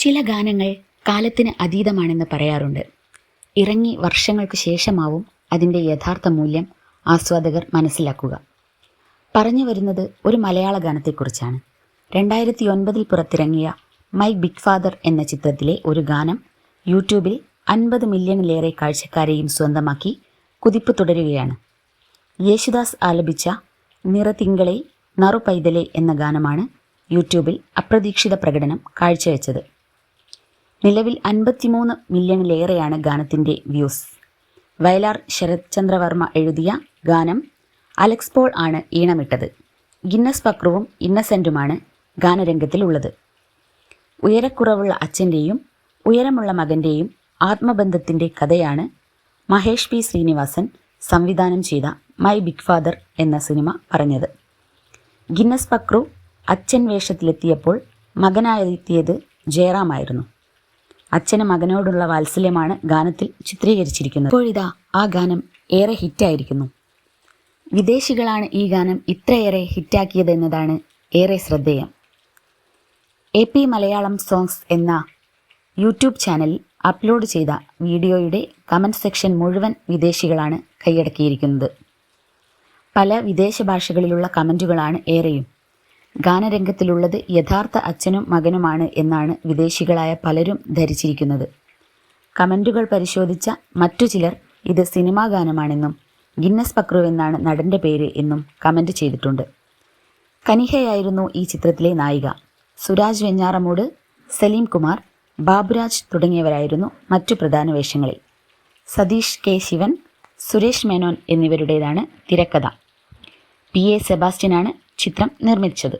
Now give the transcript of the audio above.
ചില ഗാനങ്ങൾ കാലത്തിന് അതീതമാണെന്ന് പറയാറുണ്ട്. ഇറങ്ങി വർഷങ്ങൾക്ക് ശേഷമാവും അതിൻ്റെ യഥാർത്ഥ മൂല്യം ആസ്വാദകർ മനസ്സിലാക്കുക. പറഞ്ഞു വരുന്നത് ഒരു മലയാള ഗാനത്തെക്കുറിച്ചാണ്. 2009 പുറത്തിറങ്ങിയ മൈ ബിഗ് ഫാദർ എന്ന ചിത്രത്തിലെ ഒരു ഗാനം യൂട്യൂബിൽ 50 മില്യണിലേറെ കാഴ്ചക്കാരെയും സ്വന്തമാക്കി കുതിപ്പ് തുടരുകയാണ്. യേശുദാസ് ആലപിച്ച നിറതിങ്കളെ നറുപൈതലെ എന്ന ഗാനമാണ് യൂട്യൂബിൽ അപ്രതീക്ഷിത പ്രകടനം കാഴ്ചവെച്ചത്. നിലവിൽ 53 മില്യണിലേറെയാണ് ഗാനത്തിൻ്റെ വ്യൂസ്. വയലാർ ശരത്ചന്ദ്രവർമ്മ എഴുതിയ ഗാനം അലക്സ് പോൾ ആണ് ഈണമിട്ടത്. ഗിന്നസ് പക്രുവും ഇന്നസെൻറ്റുമാണ് ഗാനരംഗത്തിലുള്ളത്. ഉയരക്കുറവുള്ള അച്ഛൻ്റെയും ഉയരമുള്ള മകൻ്റെയും ആത്മബന്ധത്തിൻ്റെ കഥയാണ് മഹേഷ് പി ശ്രീനിവാസൻ സംവിധാനം ചെയ്ത മൈ ബിഗ് ഫാദർ എന്ന സിനിമ പറഞ്ഞത്. ഗിന്നസ് പക്രു അച്ഛൻ വേഷത്തിലെത്തിയപ്പോൾ മകനായെത്തിയത് ജയറാമായിരുന്നു. അച്ഛന് മകനോടുള്ള വാത്സല്യമാണ് ഗാനത്തിൽ ചിത്രീകരിച്ചിരിക്കുന്നത്. ഇപ്പോഴിതാ ആ ഗാനം ഏറെ ഹിറ്റായിരിക്കുന്നു. വിദേശികളാണ് ഈ ഗാനം ഇത്രയേറെ ഹിറ്റാക്കിയതെന്നതാണ് ഏറെ ശ്രദ്ധേയം. AP മലയാളം സോങ്സ് എന്ന യൂട്യൂബ് ചാനലിൽ അപ്ലോഡ് ചെയ്ത വീഡിയോയുടെ കമൻറ്റ് സെക്ഷൻ മുഴുവൻ വിദേശികളാണ് കൈയടക്കിയിരിക്കുന്നത്. പല വിദേശ ഭാഷകളിലുള്ള കമൻറ്റുകളാണ് ഏറെയും. ഗാനരംഗത്തിലുള്ളത് യഥാർത്ഥ അച്ഛനും മകനുമാണ് എന്നാണ് വിദേശികളായ പലരും ധരിച്ചിരിക്കുന്നത്. കമൻറ്റുകൾ പരിശോധിച്ച മറ്റു ചിലർ ഇത് സിനിമാ ഗാനമാണെന്നും ഗിന്നസ് പക്രു എന്നാണ് നടൻ്റെ പേര് എന്നും കമൻറ്റ് ചെയ്തിട്ടുണ്ട്. കനിഹയായിരുന്നു ഈ ചിത്രത്തിലെ നായിക. സുരാജ് വെഞ്ഞാറമൂട്, സലീം കുമാർ, ബാബുരാജ് തുടങ്ങിയവരായിരുന്നു മറ്റു പ്രധാന വേഷങ്ങളിൽ. സതീഷ് K. ശിവൻ, സുരേഷ് മേനോൻ എന്നിവരുടേതാണ് തിരക്കഥ. PA സെബാസ്റ്റ്യനാണ് ചിത്രം നിർമ്മിച്ചത്.